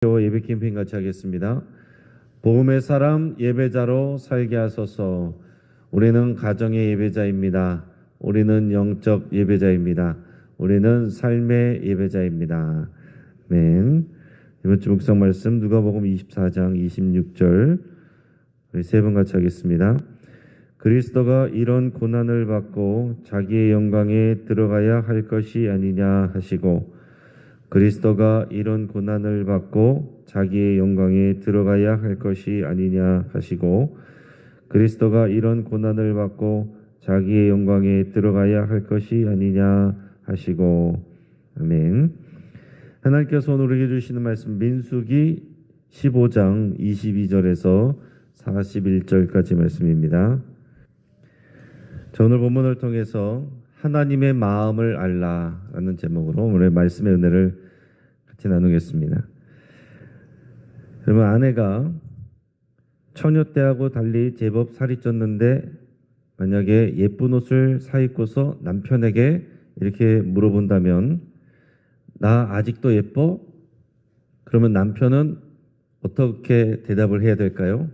예배 캠페인 같이 하겠습니다. 복음의 사람 예배자로 살게 하소서. 우리는 가정의 예배자입니다. 우리는 영적 예배자입니다. 우리는 삶의 예배자입니다. 아멘. 이번 주 묵상 말씀 누가복음 24장 26절 우리 세 번 같이 하겠습니다. 그리스도가 이런 고난을 받고 자기의 영광에 들어가야 할 것이 아니냐 하시고, 그리스도가 이런 고난을 받고 자기의 영광에 들어가야 할 것이 아니냐 하시고, 그리스도가 이런 고난을 받고 자기의 영광에 들어가야 할 것이 아니냐 하시고. 아멘. 하나님께서 오늘 우리에게 주시는 말씀 민수기 15장 22절에서 41절까지 말씀입니다. 자, 오늘 본문을 통해서 하나님의 마음을 알라라는 제목으로 오늘 말씀의 은혜를 같이 나누겠습니다. 여러분, 아내가 처녀 때하고 달리 제법 살이 쪘는데 만약에 예쁜 옷을 사 입고서 남편에게 이렇게 물어본다면, 나 아직도 예뻐? 그러면 남편은 어떻게 대답을 해야 될까요?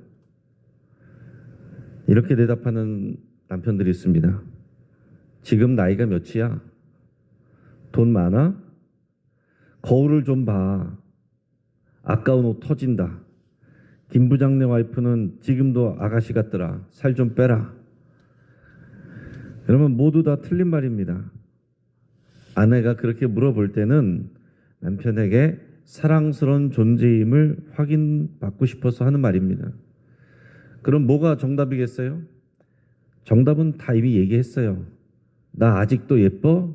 이렇게 대답하는 남편들이 있습니다. 지금 나이가 몇이야? 돈 많아? 거울을 좀 봐. 아까운 옷 터진다. 김 부장네 와이프는 지금도 아가씨 같더라. 살 좀 빼라. 여러분, 모두 다 틀린 말입니다. 아내가 그렇게 물어볼 때는 남편에게 사랑스러운 존재임을 확인받고 싶어서 하는 말입니다. 그럼 뭐가 정답이겠어요? 정답은 다 이미 얘기했어요. 나 아직도 예뻐?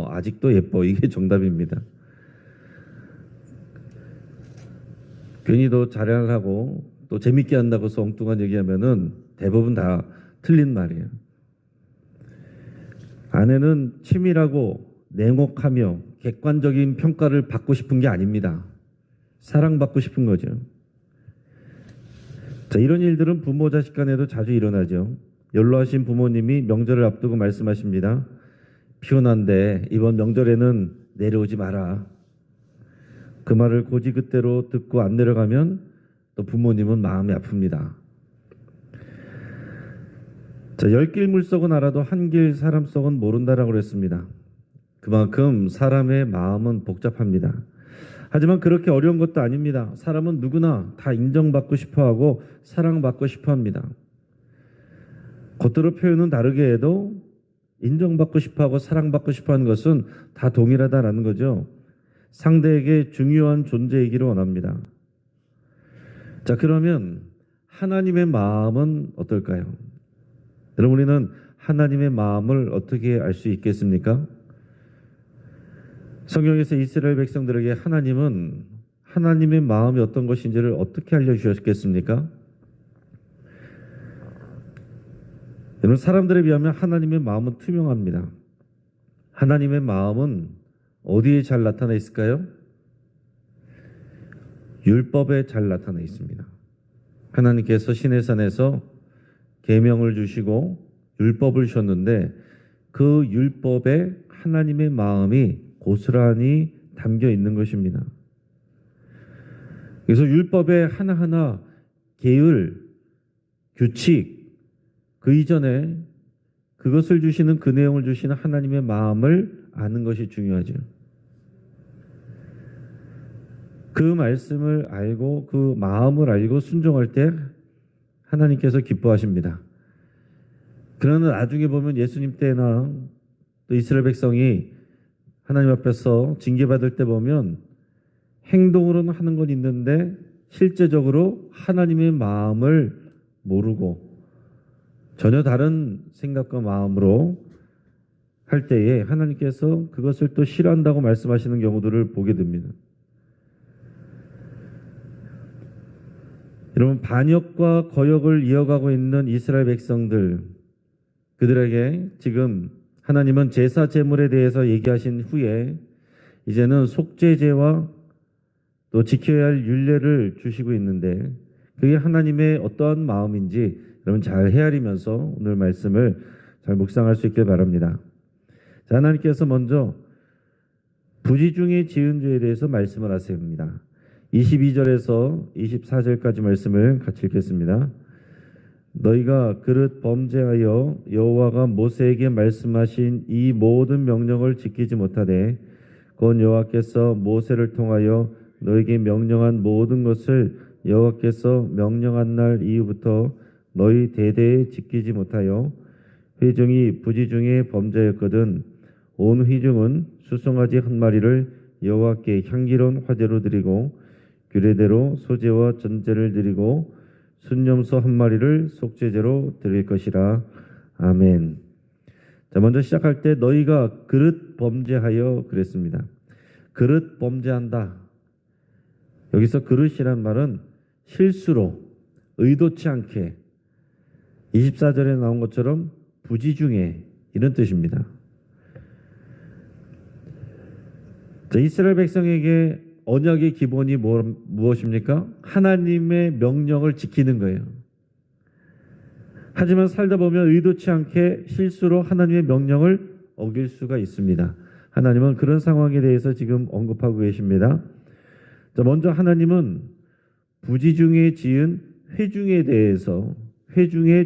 아직도 예뻐. 이게 정답입니다. 괜히 더 자랑하고 또 재밌게 한다고 해서 엉뚱한 얘기하면은 대부분 다 틀린 말이에요. 아내는 치밀하고 냉혹하며 객관적인 평가를 받고 싶은 게 아닙니다. 사랑받고 싶은 거죠. 자, 이런 일들은 부모 자식 간에도 자주 일어나죠. 연로하신 부모님이 명절을 앞두고 말씀하십니다. 피곤한데 이번 명절에는 내려오지 마라. 그 말을 고지그대로 듣고 안 내려가면 또 부모님은 마음이 아픕니다. 자, 10길 물속은 알아도 한 길 사람 속은 모른다라고 그랬습니다. 그만큼 사람의 마음은 복잡합니다. 하지만 그렇게 어려운 것도 아닙니다. 사람은 누구나 다 인정받고 싶어하고 사랑받고 싶어합니다. 겉으로 표현은 다르게 해도 인정받고 싶어하고 사랑받고 싶어하는 것은 다 동일하다라는 거죠. 상대에게 중요한 존재이기를 원합니다. 자, 그러면 하나님의 마음은 어떨까요? 여러분, 우리는 하나님의 마음을 어떻게 알 수 있겠습니까? 성경에서 이스라엘 백성들에게 하나님은 하나님의 마음이 어떤 것인지를 어떻게 알려주셨겠습니까? 여러분, 사람들에 비하면 하나님의 마음은 투명합니다. 하나님의 마음은 어디에 잘 나타나 있을까요? 율법에 잘 나타나 있습니다. 하나님께서 시내산에서 계명을 주시고 율법을 주셨는데 그 율법에 하나님의 마음이 고스란히 담겨 있는 것입니다. 그래서 율법의 하나하나 계율, 규칙, 그 이전에 그것을 주시는, 그 내용을 주시는 하나님의 마음을 아는 것이 중요하죠. 그 말씀을 알고 그 마음을 알고 순종할 때 하나님께서 기뻐하십니다. 그러나 나중에 보면 예수님 때나 또 이스라엘 백성이 하나님 앞에서 징계받을 때 보면 행동으로는 하는 건 있는데 실제적으로 하나님의 마음을 모르고 전혀 다른 생각과 마음으로 할 때에 하나님께서 그것을 또 싫어한다고 말씀하시는 경우들을 보게 됩니다. 여러분, 반역과 거역을 이어가고 있는 이스라엘 백성들, 그들에게 지금 하나님은 제사 제물에 대해서 얘기하신 후에 이제는 속죄제와 또 지켜야 할 율례를 주시고 있는데 그게 하나님의 어떠한 마음인지 여러분 잘 헤아리면서 오늘 말씀을 잘 묵상할 수 있길 바랍니다. 자, 하나님께서 먼저 부지중에 지은 죄에 대해서 말씀을 하십니다. 22절에서 24절까지 말씀을 같이 읽겠습니다. 너희가 그릇 범죄하여 여호와가 모세에게 말씀하신 이 모든 명령을 지키지 못하되 곧 여호와께서 모세를 통하여 너희에게 명령한 모든 것을 여호와께서 명령한 날 이후부터 너희 대대에 지키지 못하여 회중이 부지 중에 범죄였거든. 온 회중은 수송아지 한 마리를 여호와께 향기로운 화제로 드리고 규례대로 소제와 전제를 드리고 순념소 한 마리를 속죄제로 드릴 것이라. 아멘. 자, 먼저 시작할 때 너희가 그릇 범죄하여 그랬습니다. 그릇 범죄한다. 여기서 그릇이란 말은 실수로 의도치 않게 24절에 나온 것처럼 부지 중에 이런 뜻입니다. 자, 이스라엘 백성에게 언약의 기본이 무엇입니까? 하나님의 명령을 지키는 거예요. 하지만 살다 보면 의도치 않게 실수로 하나님의 명령을 어길 수가 있습니다. 하나님은 그런 상황에 대해서 지금 언급하고 계십니다. 자, 먼저 하나님은 부지 중에 지은 회중의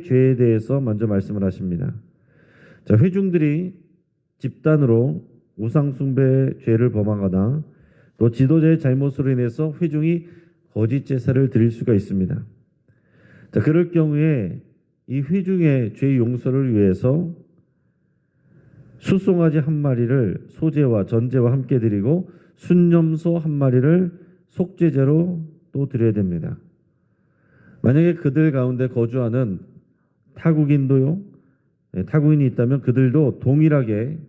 죄에 대해서 먼저 말씀을 하십니다. 자, 회중들이 집단으로 우상숭배의 죄를 범하거나 또 지도자의 잘못으로 인해서 회중이 거짓 제사를 드릴 수가 있습니다. 자, 그럴 경우에 이 회중의 죄 용서를 위해서 수송아지 한 마리를 소제와 전제와 함께 드리고 순념소 한 마리를 속죄제로 또 드려야 됩니다. 만약에 그들 가운데 거주하는 타국인이 있다면 그들도 동일하게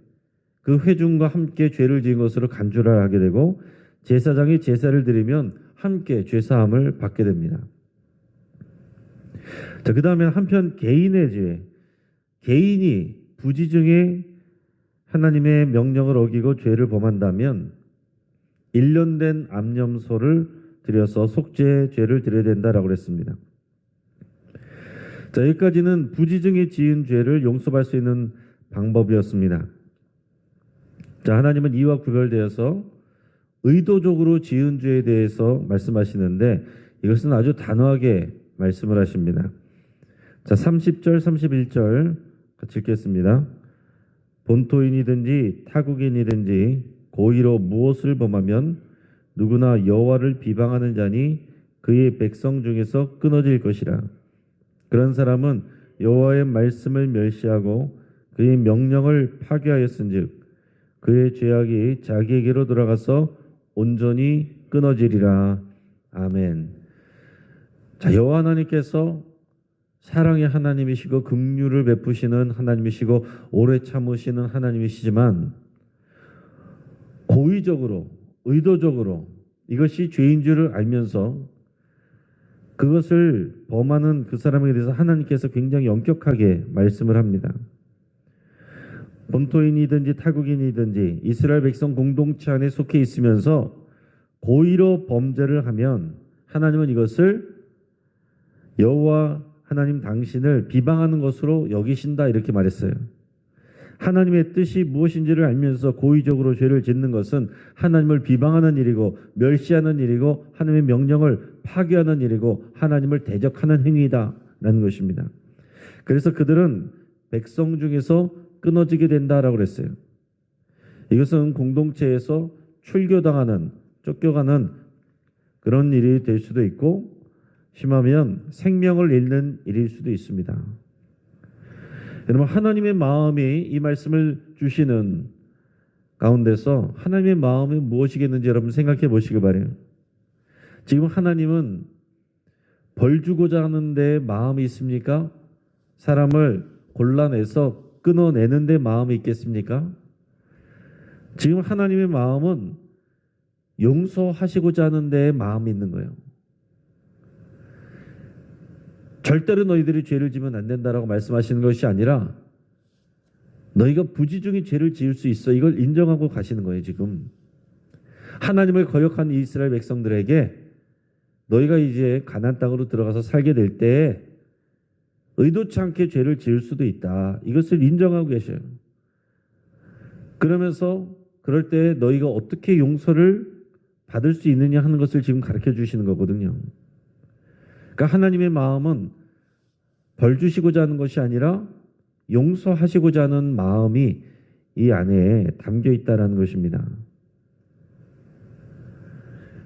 그 회중과 함께 죄를 지은 것으로 간주를 하게 되고 제사장이 제사를 드리면 함께 죄사함을 받게 됩니다. 자, 그 다음에 한편 개인의 죄, 개인이 부지 중에 하나님의 명령을 어기고 죄를 범한다면 1년 된 암염소를 드려서 속죄 죄를 드려야 된다라고 그랬습니다. 자, 여기까지는 부지 중에 지은 죄를 용서할 수 있는 방법이었습니다. 자, 하나님은 이와 구별되어서 의도적으로 지은 죄에 대해서 말씀하시는데 이것은 아주 단호하게 말씀을 하십니다. 자, 30절, 31절 같이 읽겠습니다. 본토인이든지 타국인이든지 고의로 무엇을 범하면 누구나 여호와를 비방하는 자니 그의 백성 중에서 끊어질 것이라. 그런 사람은 여호와의 말씀을 멸시하고 그의 명령을 파괴하였은즉 그의 죄악이 자기에게로 돌아가서 온전히 끊어지리라. 아멘. 자, 여호와 하나님께서 사랑의 하나님이시고 긍휼을 베푸시는 하나님이시고 오래 참으시는 하나님이시지만 고의적으로 의도적으로 이것이 죄인 줄을 알면서 그것을 범하는 그 사람에 대해서 하나님께서 굉장히 엄격하게 말씀을 합니다. 본토인이든지 타국인이든지 이스라엘 백성 공동체 안에 속해 있으면서 고의로 범죄를 하면 하나님은 이것을 여호와 하나님 당신을 비방하는 것으로 여기신다 이렇게 말했어요. 하나님의 뜻이 무엇인지를 알면서 고의적으로 죄를 짓는 것은 하나님을 비방하는 일이고 멸시하는 일이고 하나님의 명령을 파괴하는 일이고 하나님을 대적하는 행위다라는 것입니다. 그래서 그들은 백성 중에서 끊어지게 된다라고 그랬어요. 이것은 공동체에서 출교당하는 쫓겨가는 그런 일이 될 수도 있고 심하면 생명을 잃는 일일 수도 있습니다. 여러분, 하나님의 마음이 이 말씀을 주시는 가운데서 하나님의 마음이 무엇이겠는지 여러분 생각해 보시기 바라요. 지금 하나님은 벌 주고자 하는 데 마음이 있습니까? 사람을 골라내서 끊어내는 데 마음이 있겠습니까? 지금 하나님의 마음은 용서하시고자 하는 데 마음이 있는 거예요. 절대로 너희들이 죄를 지면 안 된다라고 말씀하시는 것이 아니라 너희가 부지 중에 죄를 지을 수 있어. 이걸 인정하고 가시는 거예요. 지금 하나님을 거역한 이스라엘 백성들에게 너희가 이제 가나안 땅으로 들어가서 살게 될 때 의도치 않게 죄를 지을 수도 있다. 이것을 인정하고 계셔요. 그러면서 그럴 때 너희가 어떻게 용서를 받을 수 있느냐 하는 것을 지금 가르쳐 주시는 거거든요. 그러니까 하나님의 마음은 벌 주시고자 하는 것이 아니라 용서하시고자 하는 마음이 이 안에 담겨 있다는 것입니다.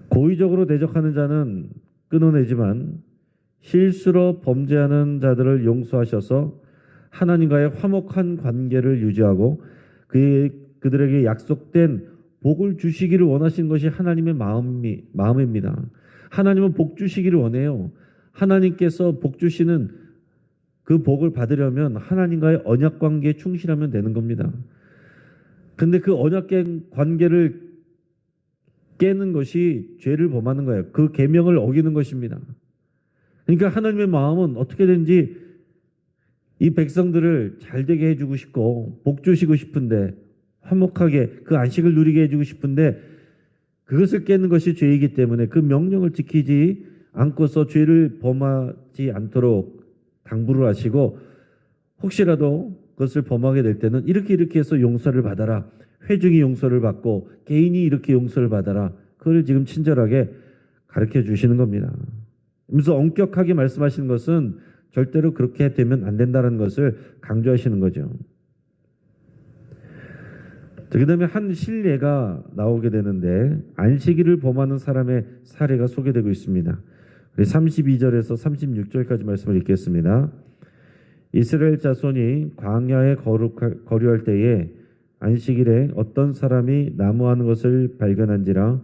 고의적으로 대적하는 자는 끊어내지만 실수로 범죄하는 자들을 용서하셔서 하나님과의 화목한 관계를 유지하고 그들에게 약속된 복을 주시기를 원하신 것이 하나님의 마음입니다. 하나님은 복 주시기를 원해요. 하나님께서 복 주시는 그 복을 받으려면 하나님과의 언약 관계에 충실하면 되는 겁니다. 근데 그 언약 관계를 깨는 것이 죄를 범하는 거예요. 그 계명을 어기는 것입니다. 그러니까 하나님의 마음은 어떻게든지 이 백성들을 잘 되게 해주고 싶고 복 주시고 싶은데 화목하게 그 안식을 누리게 해주고 싶은데 그것을 깨는 것이 죄이기 때문에 그 명령을 지키지 않고서 죄를 범하지 않도록 당부를 하시고 혹시라도 그것을 범하게 될 때는 이렇게 해서 용서를 받아라. 회중이 용서를 받고 개인이 이렇게 용서를 받아라. 그걸 지금 친절하게 가르쳐 주시는 겁니다. 그래서 엄격하게 말씀하시는 것은 절대로 그렇게 되면 안 된다는 것을 강조하시는 거죠. 그 다음에 한 실례가 나오게 되는데 안식일을 범하는 사람의 사례가 소개되고 있습니다. 32절에서 36절까지 말씀을 읽겠습니다. 이스라엘 자손이 광야에 거류할 때에 안식일에 어떤 사람이 나무하는 것을 발견한지라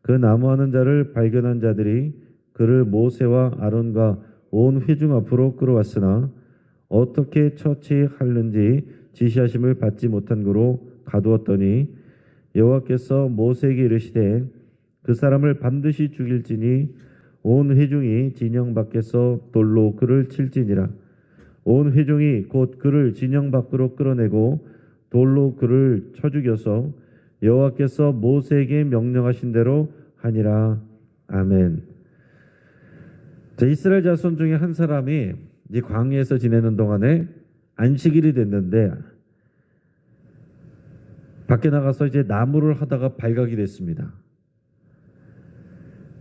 그 나무하는 자를 발견한 자들이 그를 모세와 아론과 온 회중 앞으로 끌어왔으나 어떻게 처치하는지 지시하심을 받지 못한 거로 가두었더니 여호와께서 모세에게 이르시되 그 사람을 반드시 죽일지니 온 회중이 진영 밖에서 돌로 그를 칠지니라. 온 회중이 곧 그를 진영 밖으로 끌어내고 돌로 그를 쳐 죽여서 여호와께서 모세에게 명령하신 대로 하니라. 아멘. 자, 이스라엘 자손 중에 한 사람이 이제 광야에서 지내는 동안에 안식일이 됐는데 밖에 나가서 이제 나무를 하다가 발각이 됐습니다.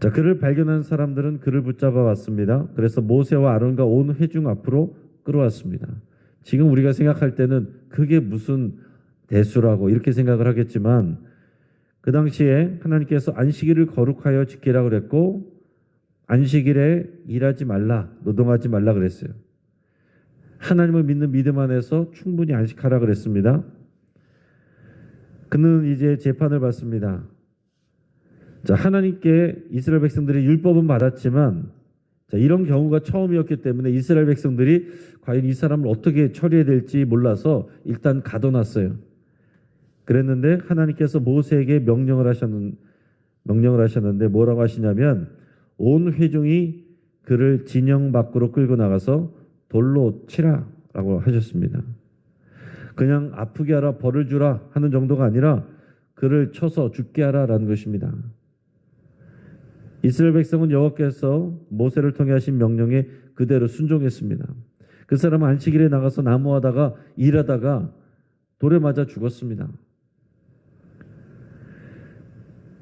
자, 그를 발견한 사람들은 그를 붙잡아 왔습니다. 그래서 모세와 아론과 온 회중 앞으로 끌어왔습니다. 지금 우리가 생각할 때는 그게 무슨 대수라고 이렇게 생각을 하겠지만 그 당시에 하나님께서 안식일을 거룩하여 지키라고 그랬고 안식일에 일하지 말라, 노동하지 말라 그랬어요. 하나님을 믿는 믿음 안에서 충분히 안식하라 그랬습니다. 그는 이제 재판을 받습니다. 자, 하나님께 이스라엘 백성들이 율법은 받았지만 자, 이런 경우가 처음이었기 때문에 이스라엘 백성들이 과연 이 사람을 어떻게 처리해야 될지 몰라서 일단 가둬놨어요. 그랬는데 하나님께서 모세에게 명령을 하셨는데 뭐라고 하시냐면 온 회중이 그를 진영 밖으로 끌고 나가서 돌로 치라라고 하셨습니다. 그냥 아프게 하라, 벌을 주라 하는 정도가 아니라 그를 쳐서 죽게 하라라는 것입니다. 이스라엘 백성은 여호와께서 모세를 통해 하신 명령에 그대로 순종했습니다. 그 사람은 안식일에 나가서 나무하다가 일하다가 돌에 맞아 죽었습니다.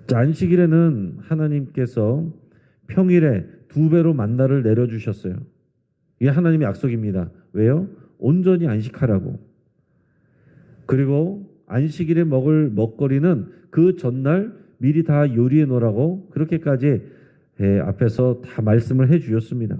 자, 안식일에는 하나님께서 평일에 2배로 만나를 내려주셨어요. 이게 하나님의 약속입니다. 왜요? 온전히 안식하라고. 그리고 안식일에 먹을 먹거리는 그 전날 미리 다 요리해 놓으라고 그렇게까지 앞에서 다 말씀을 해 주셨습니다.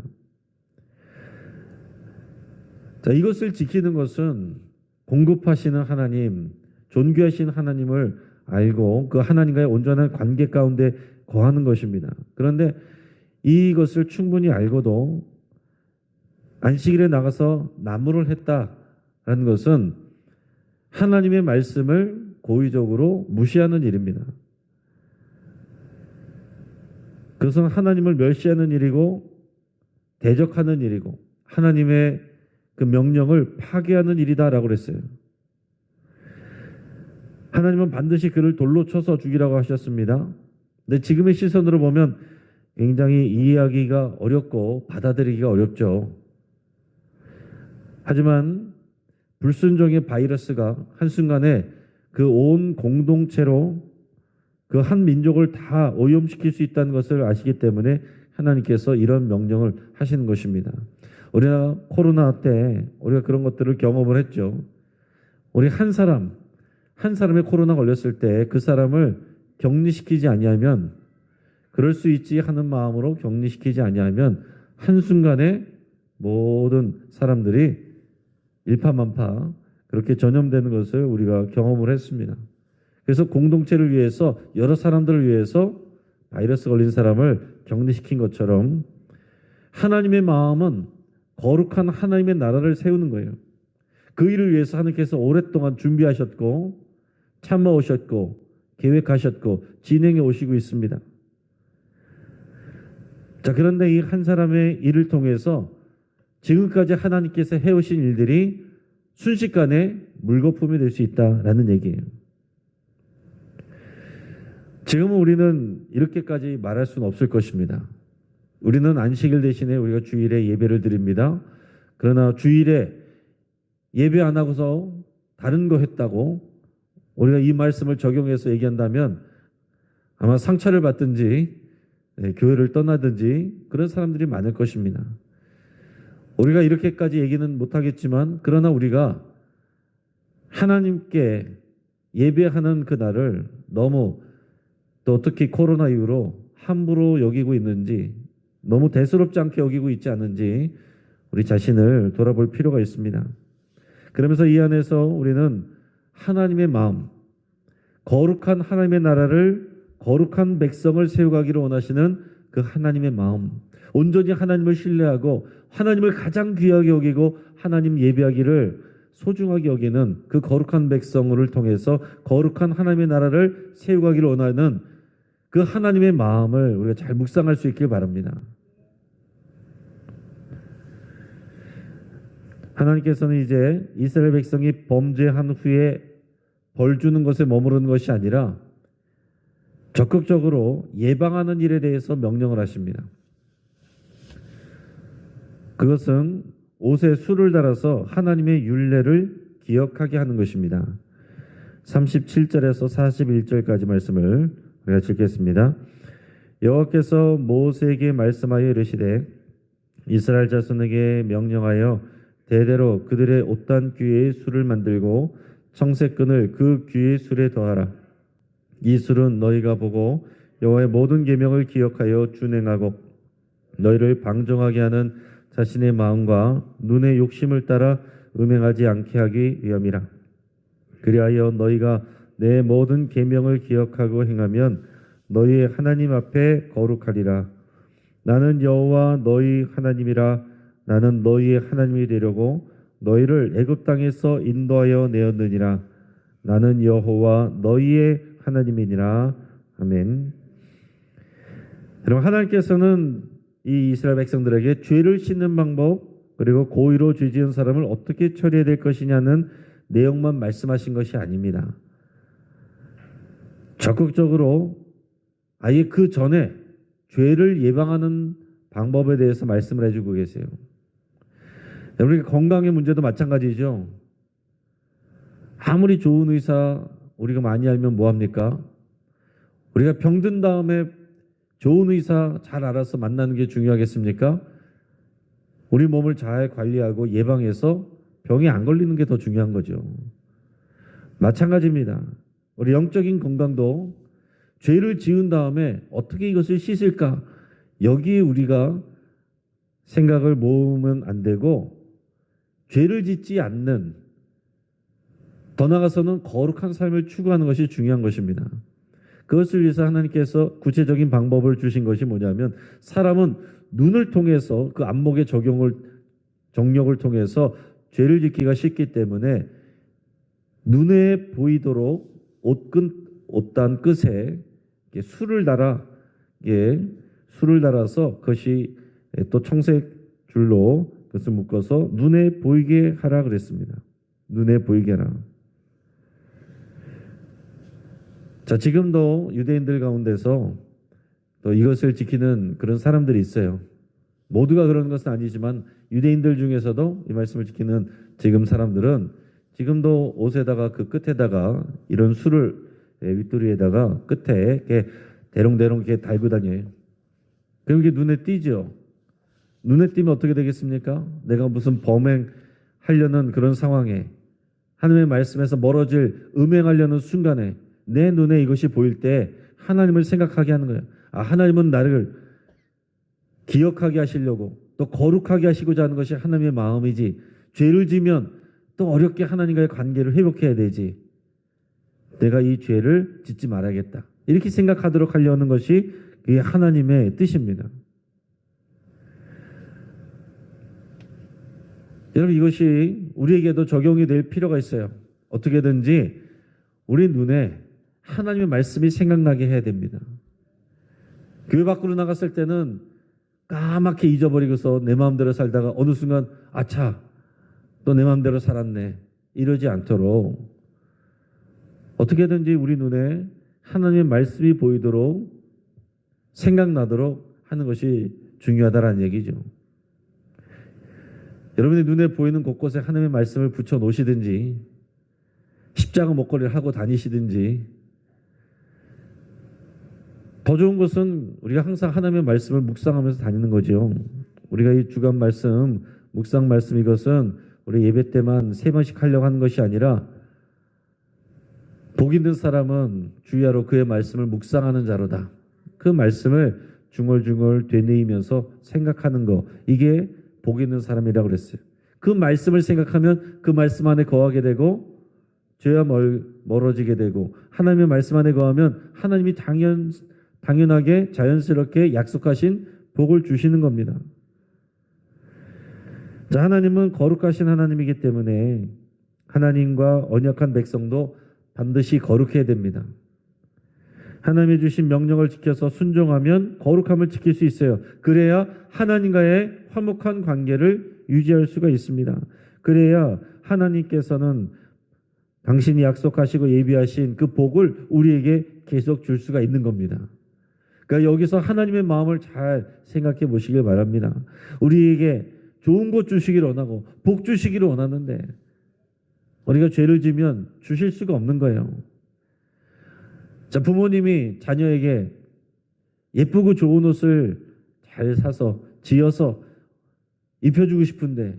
자, 이것을 지키는 것은 공급하시는 하나님, 존귀하신 하나님을 알고 그 하나님과의 온전한 관계 가운데 거하는 것입니다. 그런데 이것을 충분히 알고도 안식일에 나가서 나무를 했다라는 것은 하나님의 말씀을 고의적으로 무시하는 일입니다. 그것은 하나님을 멸시하는 일이고 대적하는 일이고 하나님의 그 명령을 파괴하는 일이다라고 그랬어요. 하나님은 반드시 그를 돌로 쳐서 죽이라고 하셨습니다. 근데 지금의 시선으로 보면 굉장히 이해하기가 어렵고 받아들이기가 어렵죠. 하지만 불순종의 바이러스가 한순간에 그 온 공동체로 그 한 민족을 다 오염시킬 수 있다는 것을 아시기 때문에 하나님께서 이런 명령을 하시는 것입니다. 우리가 코로나 때 우리가 그런 것들을 경험을 했죠. 우리 한 사람의 코로나 걸렸을 때 그 사람을 격리시키지 아니하면, 그럴 수 있지 하는 마음으로 격리시키지 아니하면 한순간에 모든 사람들이 일파만파 그렇게 전염되는 것을 우리가 경험을 했습니다. 그래서 공동체를 위해서, 여러 사람들을 위해서 바이러스 걸린 사람을 격리시킨 것처럼 하나님의 마음은 거룩한 하나님의 나라를 세우는 거예요. 그 일을 위해서 하나님께서 오랫동안 준비하셨고 참아오셨고 계획하셨고 진행해 오시고 있습니다. 자, 그런데 이 한 사람의 일을 통해서 지금까지 하나님께서 해오신 일들이 순식간에 물거품이 될 수 있다라는 얘기예요. 지금은 우리는 이렇게까지 말할 수는 없을 것입니다. 우리는 안식일 대신에 우리가 주일에 예배를 드립니다. 그러나 주일에 예배 안 하고서 다른 거 했다고 우리가 이 말씀을 적용해서 얘기한다면 아마 상처를 받든지 교회를 떠나든지 그런 사람들이 많을 것입니다. 우리가 이렇게까지 얘기는 못하겠지만, 그러나 우리가 하나님께 예배하는 그날을 너무, 또 특히 코로나 이후로 함부로 여기고 있는지, 너무 대수롭지 않게 여기고 있지 않은지 우리 자신을 돌아볼 필요가 있습니다. 그러면서 이 안에서 우리는 하나님의 마음, 거룩한 하나님의 나라를, 거룩한 백성을 세워가기를 원하시는 그 하나님의 마음, 온전히 하나님을 신뢰하고 하나님을 가장 귀하게 여기고 하나님 예배하기를 소중하게 여기는 그 거룩한 백성을 통해서 거룩한 하나님의 나라를 세워가기를 원하는 그 하나님의 마음을 우리가 잘 묵상할 수 있길 바랍니다. 하나님께서는 이제 이스라엘 백성이 범죄한 후에 벌 주는 것에 머무르는 것이 아니라 적극적으로 예방하는 일에 대해서 명령을 하십니다. 그것은 옷에 술을 달아서 하나님의 율례를 기억하게 하는 것입니다. 37절에서 41절까지 말씀을 우리가 읽겠습니다. 여호와께서 모세에게 말씀하여 이르시되 이스라엘 자손에게 명령하여 대대로 그들의 옷단 귀에 술을 만들고 청색끈을 그 귀의 술에 더하라. 이 술은 너희가 보고 여호와의 모든 계명을 기억하여 준행하고 너희를 방종하게 하는 자신의 마음과 눈의 욕심을 따라 음행하지 않게 하기 위함이라. 그리하여 너희가 내 모든 계명을 기억하고 행하면 너희의 하나님 앞에 거룩하리라. 나는 여호와 너희 하나님이라. 나는 너희의 하나님이 되려고 너희를 애굽 땅에서 인도하여 내었느니라. 나는 여호와 너희의 하나님이니라. 아멘. 여러분, 하나님께서는 이 이스라엘 백성들에게 죄를 씻는 방법, 그리고 고의로 죄 지은 사람을 어떻게 처리해야 될 것이냐는 내용만 말씀하신 것이 아닙니다. 적극적으로 아예 그 전에 죄를 예방하는 방법에 대해서 말씀을 해주고 계세요. 우리 건강의 문제도 마찬가지죠. 아무리 좋은 의사 우리가 많이 알면 뭐합니까? 우리가 병든 다음에 좋은 의사 잘 알아서 만나는 게 중요하겠습니까? 우리 몸을 잘 관리하고 예방해서 병이 안 걸리는 게 더 중요한 거죠. 마찬가지입니다. 우리 영적인 건강도 죄를 지은 다음에 어떻게 이것을 씻을까? 여기에 우리가 생각을 모으면 안 되고, 죄를 짓지 않는, 더 나아가서는 거룩한 삶을 추구하는 것이 중요한 것입니다. 그것을 위해서 하나님께서 구체적인 방법을 주신 것이 뭐냐면, 사람은 눈을 통해서 그 안목의 정력을 통해서 죄를 짓기가 쉽기 때문에 눈에 보이도록 옷단 끝에 술을 달아서 그것이 또 청색 줄로 그것을 묶어서 눈에 보이게 하라 그랬습니다. 눈에 보이게 하라. 자, 지금도 유대인들 가운데서 또 이것을 지키는 그런 사람들이 있어요. 모두가 그런 것은 아니지만 유대인들 중에서도 이 말씀을 지키는 지금 사람들은 지금도 옷에다가 그 끝에다가 이런 술을 윗도리에다가 끝에 이렇게 대롱대롱 이렇게 달고 다녀요. 그럼 이게 눈에 띄죠. 눈에 띄면 어떻게 되겠습니까? 내가 무슨 범행하려는 그런 상황에 하나님의 말씀에서 멀어질 음행하려는 순간에 내 눈에 이것이 보일 때 하나님을 생각하게 하는 거예요. 아, 하나님은 나를 기억하게 하시려고 또 거룩하게 하시고자 하는 것이 하나님의 마음이지, 죄를 지면 또 어렵게 하나님과의 관계를 회복해야 되지, 내가 이 죄를 짓지 말아야겠다 이렇게 생각하도록 하려는 것이 그게 하나님의 뜻입니다. 여러분, 이것이 우리에게도 적용이 될 필요가 있어요. 어떻게든지 우리 눈에 하나님의 말씀이 생각나게 해야 됩니다. 교회 밖으로 나갔을 때는 까맣게 잊어버리고서 내 마음대로 살다가 어느 순간 아차, 또 내 마음대로 살았네 이러지 않도록 어떻게든지 우리 눈에 하나님의 말씀이 보이도록 생각나도록 하는 것이 중요하다는 얘기죠. 여러분의 눈에 보이는 곳곳에 하나님의 말씀을 붙여 놓으시든지 십자가 목걸이를 하고 다니시든지, 더 좋은 것은 우리가 항상 하나님의 말씀을 묵상하면서 다니는 거죠. 우리가 이 주간 말씀, 묵상 말씀, 이것은 우리 예배 때만 3번씩 하려고 하는 것이 아니라 복 있는 사람은 주야로 그의 말씀을 묵상하는 자로다. 그 말씀을 중얼중얼 되뇌이면서 생각하는 거, 이게 복 있는 사람이라고 그랬어요. 그 말씀을 생각하면 그 말씀 안에 거하게 되고 죄와 멀어지게 되고, 하나님의 말씀 안에 거하면 하나님이 당연하게 자연스럽게 약속하신 복을 주시는 겁니다. 자, 하나님은 거룩하신 하나님이기 때문에 하나님과 언약한 백성도 반드시 거룩해야 됩니다. 하나님이 주신 명령을 지켜서 순종하면 거룩함을 지킬 수 있어요. 그래야 하나님과의 화목한 관계를 유지할 수가 있습니다. 그래야 하나님께서는 당신이 약속하시고 예비하신 그 복을 우리에게 계속 줄 수가 있는 겁니다. 그러니까 여기서 하나님의 마음을 잘 생각해 보시길 바랍니다. 우리에게 좋은 것 주시기를 원하고 복 주시기를 원하는데 우리가 죄를 지면 주실 수가 없는 거예요. 자, 부모님이 자녀에게 예쁘고 좋은 옷을 잘 사서 지어서 입혀주고 싶은데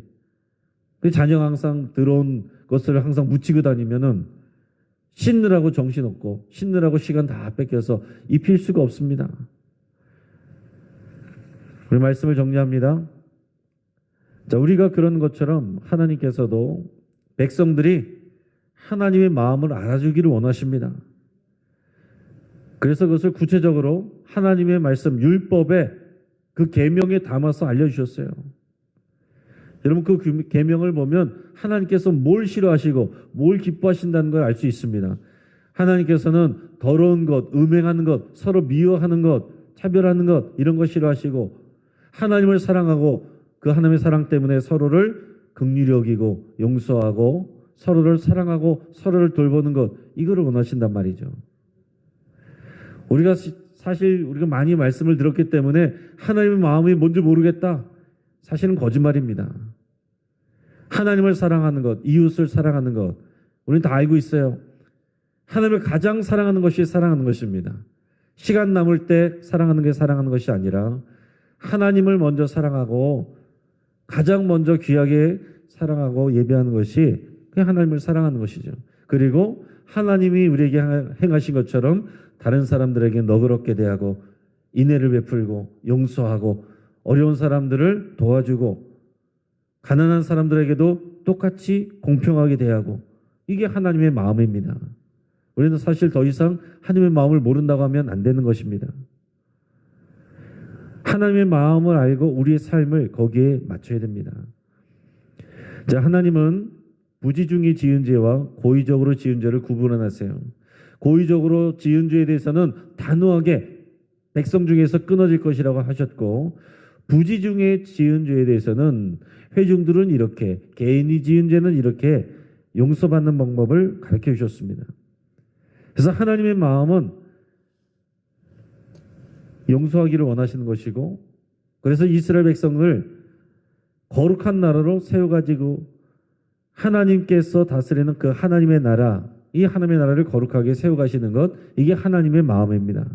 그 자녀가 항상 들어온 것을 항상 묻히고 다니면은 신느라고 정신없고 신느라고 시간 다 뺏겨서 입힐 수가 없습니다. 우리 말씀을 정리합니다. 자, 우리가 그런 것처럼 하나님께서도 백성들이 하나님의 마음을 알아주기를 원하십니다. 그래서 그것을 구체적으로 하나님의 말씀 율법에 그 계명에 담아서 알려주셨어요. 여러분, 그 계명을 보면 하나님께서 뭘 싫어하시고 뭘 기뻐하신다는 걸 알 수 있습니다. 하나님께서는 더러운 것, 음행하는 것, 서로 미워하는 것, 차별하는 것, 이런 거 싫어하시고, 하나님을 사랑하고 그 하나님의 사랑 때문에 서로를 긍휼히 여기고 용서하고 서로를 사랑하고 서로를 돌보는 것, 이거를 원하신단 말이죠. 우리가 사실 우리가 많이 말씀을 들었기 때문에 하나님의 마음이 뭔지 모르겠다, 사실은 거짓말입니다. 하나님을 사랑하는 것, 이웃을 사랑하는 것, 우리는 다 알고 있어요. 하나님을 가장 사랑하는 것이 사랑하는 것입니다. 시간 남을 때 사랑하는 게 사랑하는 것이 아니라 하나님을 먼저 사랑하고 가장 먼저 귀하게 사랑하고 예배하는 것이 그냥 하나님을 사랑하는 것이죠. 그리고 하나님이 우리에게 행하신 것처럼 다른 사람들에게 너그럽게 대하고 인애를 베풀고 용서하고 어려운 사람들을 도와주고 가난한 사람들에게도 똑같이 공평하게 대하고, 이게 하나님의 마음입니다. 우리는 사실 더 이상 하나님의 마음을 모른다고 하면 안 되는 것입니다. 하나님의 마음을 알고 우리의 삶을 거기에 맞춰야 됩니다. 자, 하나님은 부지중히 지은 죄와 고의적으로 지은 죄를 구분하세요. 고의적으로 지은 죄에 대해서는 단호하게 백성 중에서 끊어질 것이라고 하셨고, 부지중에 지은 죄에 대해서는 회중들은 이렇게, 개인이 지은 죄는 이렇게 용서받는 방법을 가르쳐 주셨습니다. 그래서 하나님의 마음은 용서하기를 원하시는 것이고, 그래서 이스라엘 백성을 거룩한 나라로 세워가지고 하나님께서 다스리는 그 하나님의 나라, 이 하나님의 나라를 거룩하게 세워가시는 것, 이게 하나님의 마음입니다.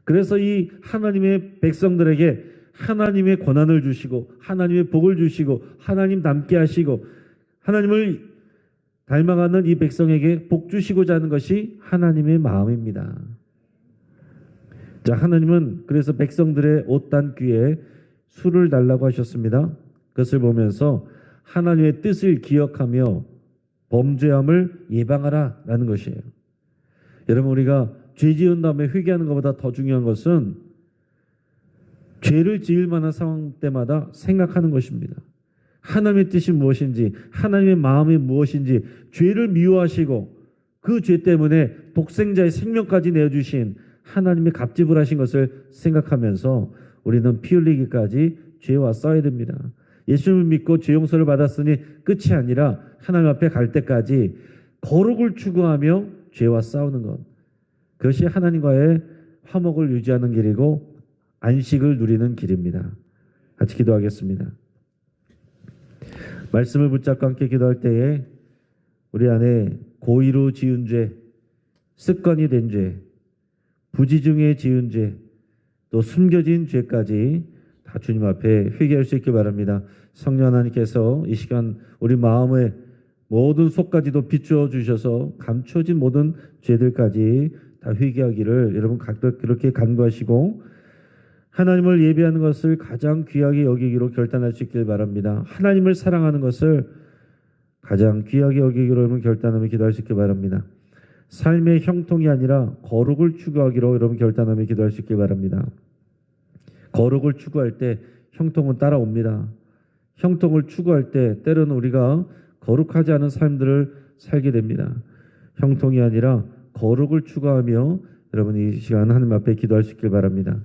그래서 이 하나님의 백성들에게 하나님의 권한을 주시고 하나님의 복을 주시고 하나님 닮게 하시고 하나님을 닮아가는 이 백성에게 복 주시고자 하는 것이 하나님의 마음입니다. 자, 하나님은 그래서 백성들의 옷단 귀에 술을 달라고 하셨습니다. 그것을 보면서 하나님의 뜻을 기억하며 범죄함을 예방하라 라는 것이에요. 여러분, 우리가 죄 지은 다음에 회개하는 것보다 더 중요한 것은 죄를 지을 만한 상황 때마다 생각하는 것입니다. 하나님의 뜻이 무엇인지, 하나님의 마음이 무엇인지, 죄를 미워하시고 그 죄 때문에 독생자의 생명까지 내어주신 하나님의 값지불 하신 것을 생각하면서 우리는 피 흘리기까지 죄와 싸워야 됩니다. 예수님을 믿고 죄 용서를 받았으니 끝이 아니라 하나님 앞에 갈 때까지 거룩을 추구하며 죄와 싸우는 것, 그것이 하나님과의 화목을 유지하는 길이고 안식을 누리는 길입니다. 같이 기도하겠습니다. 말씀을 붙잡고 함께 기도할 때에 우리 안에 고의로 지은 죄, 습관이 된 죄, 부지중에 지은 죄, 또 숨겨진 죄까지 다 주님 앞에 회개할 수 있길 바랍니다. 성령 하나님께서 이 시간 우리 마음의 모든 속까지도 비추어 주셔서 감춰진 모든 죄들까지 다 회개하기를 여러분 그렇게 간구하시고 하나님을 예배하는 것을 가장 귀하게 여기기로 결단할 수 있길 바랍니다. 하나님을 사랑하는 것을 가장 귀하게 여기기로 여러분 결단하며 기도할 수 있길 바랍니다. 삶의 형통이 아니라 거룩을 추구하기로 여러분 결단하며 기도할 수 있길 바랍니다. 거룩을 추구할 때 형통은 따라옵니다. 형통을 추구할 때 때로는 우리가 거룩하지 않은 삶들을 살게 됩니다. 형통이 아니라 거룩을 추구하며 여러분 이 시간 하나님 앞에 기도할 수 있길 바랍니다.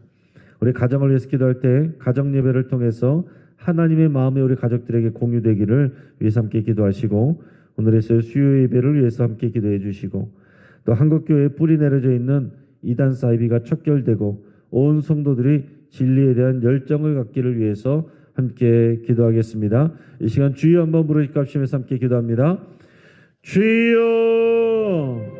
우리 가정을 위해서 기도할 때 가정 예배를 통해서 하나님의 마음이 우리 가족들에게 공유되기를 위해서 함께 기도하시고 오늘의 수요 예배를 위해서 함께 기도해 주시고 또 한국교회에 뿌리 내려져 있는 이단 사이비가 척결되고 온 성도들이 진리에 대한 열정을 갖기를 위해서 함께 기도하겠습니다. 이 시간 주여 한번 부르시고 합심해서 함께 기도합니다. 주여